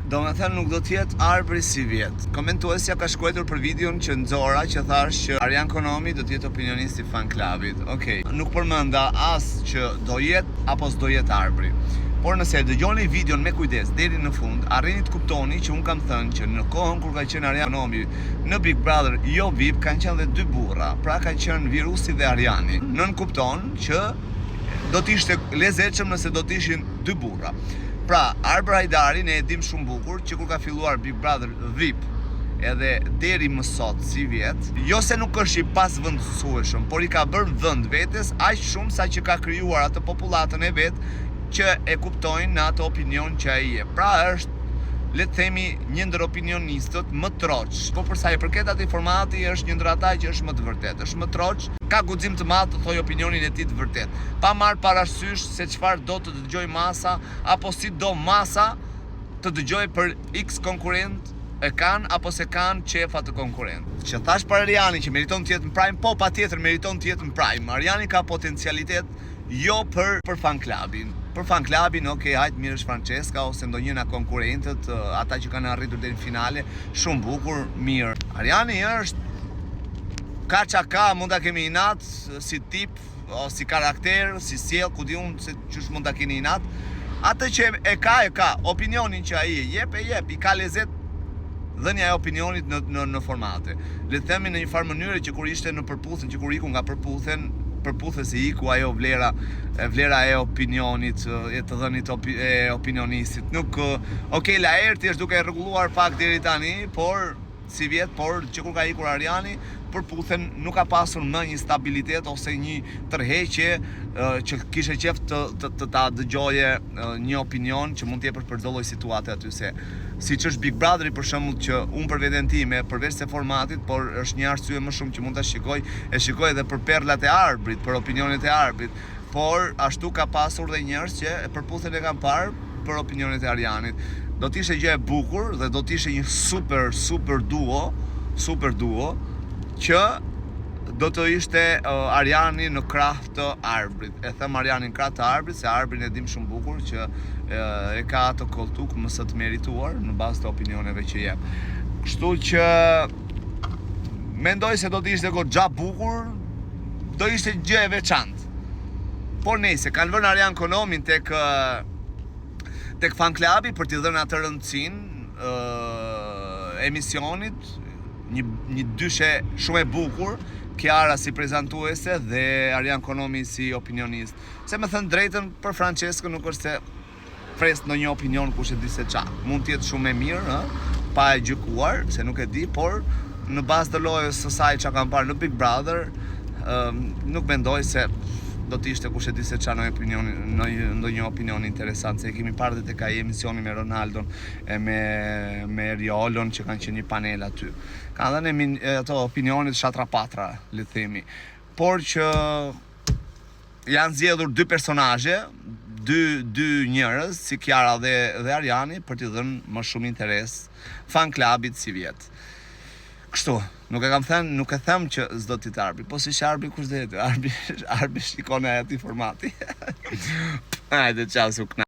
do me thënë nuk do t'jetë Arbri si vjetë. Komentuesja ka shkruar për videon që nxora që thash që Arjan Konomi do t'jetë opinionisti fan klubit. Okej, nuk përmenda as që do jetë apo s'do jetë Arbri. Por nëse dëgjoni videon me kujdes deri në fund, arrini të kuptoni që unë kam thënë që në kohën kur ka qenë Arjan Konomi në Big Brother jo VIP, kanë qenë dhe dy burra, pra ka qenë Virusi dhe Arjani. Nën kupton që do t'ishte lezetshëm nëse do t'ishin dy burra. Pra, Arbër Hajdari ne e dim shumë bukur që kur ka filluar Big Brother VIP edhe deri më sot si vjet, jo se nuk është i pasvendësueshëm, por i ka bërë vend vetes aq shumë sa që ka krijuar atë popullatën e vet që e kuptojnë në atë opinion që ai e. Pra është, le të themi, një ndër opinionistët më troç. Po për sa i përket atij formati është një ndër ata që është më të vërtetë. Është më troç, ka guxim të madh të thojë opinionin e tij të vërtetë, pa marrë parasysh se çfarë do të dëgjoj masa apo si do masa të dëgjoj për X konkurrent e kanë apo se kanë qefa të konkurrent. Që thash për Arjani që meriton të jetë në prime, po patjetër meriton të jetë në prime. Arjani ka potencialitet jo për fan klubin. Për fan klubin, okej, hajtë mirë është Francesca ose ndonjë nga konkurrentët, ata që kanë arritur deri në finale, shumë bukur, mirë. Arjani është ka mund ta kemi inat si tip, o si karakter, si sjell, ku di unë se ç'është mund ta keni inat. Atë që e ka, opinionin që ai e jep, i ka lezet dhënia e opinionit në formate. Le të themi në një farë mënyrë që kur ishte në përputhen, që kur iku nga përputhesi iku ajo vlera e opinionit, e të dhënit e opinionistit. Nuk, okej, Laerti është duke rregulluar pak deri tani, por si vjet, por që kur ka ikur Arjani, përputhen nuk ka pasur më një stabilitet ose një tërheqje që kishe qef të ta dëgjoje një opinion që mund t'jepësh për çdo lloj situate aty, se siç është Big Brotheri për shembull, që unë për veten time, përveç se formatit, por është një arsye më shumë që mund ta shikoj, e shikoj edhe për perlat e Arbrit, për opinionet e Arbrit, por ashtu ka pasur dhe njerëz që përputhen e kanë parë për opinionet e Arjanit. Do t'ishte gjë e bukur dhe do t'ishte një super duo që do të ishte Arjani në krah të Arbrit. E them Arjani në krah të Arbrit, se Arbrin e dim shumë bukur që e ka atë koltuk më së të merituar në bazë të opinioneve që jep. Kështu që mendoj se do të ishte goxha bukur, do ishte gjë e veçantë. Por nëse kanë vënë Arjan Konomin tek fan klubi për t'i dhënë atë rëndësinë emisionit, një dyshe shumë e bukur, Kiara si prezantuese dhe Arjan Konomi si opinionist. Se me thënë drejtën, për Francesco nuk është se fres në një opinion kush e di se qa. Mund t'jetë shumë e mirë, pa e gjykuar, se nuk e di, por në bazë të lojës së saj që kam parë në Big Brother, nuk mendoj se do t'ishte kush e di se qa në ndonjë opinion interesant, se kemi parë dhe tek ai emisioni me Ronaldon e me Riolon që kanë qenë një panel aty. Kanë dhënë ato opinionit shatra-patra, le të themi. Por që janë zgjedhur dy personazhe, dy njerëz, si Kiara dhe Arjani, për t'i dhënë më shumë interes fan klubit si vjet. Kështu, nuk e them që s'do t'i të Arbri, po si Arbri kush do jetë? Arbri shikon e ati formati. Hajde, çao,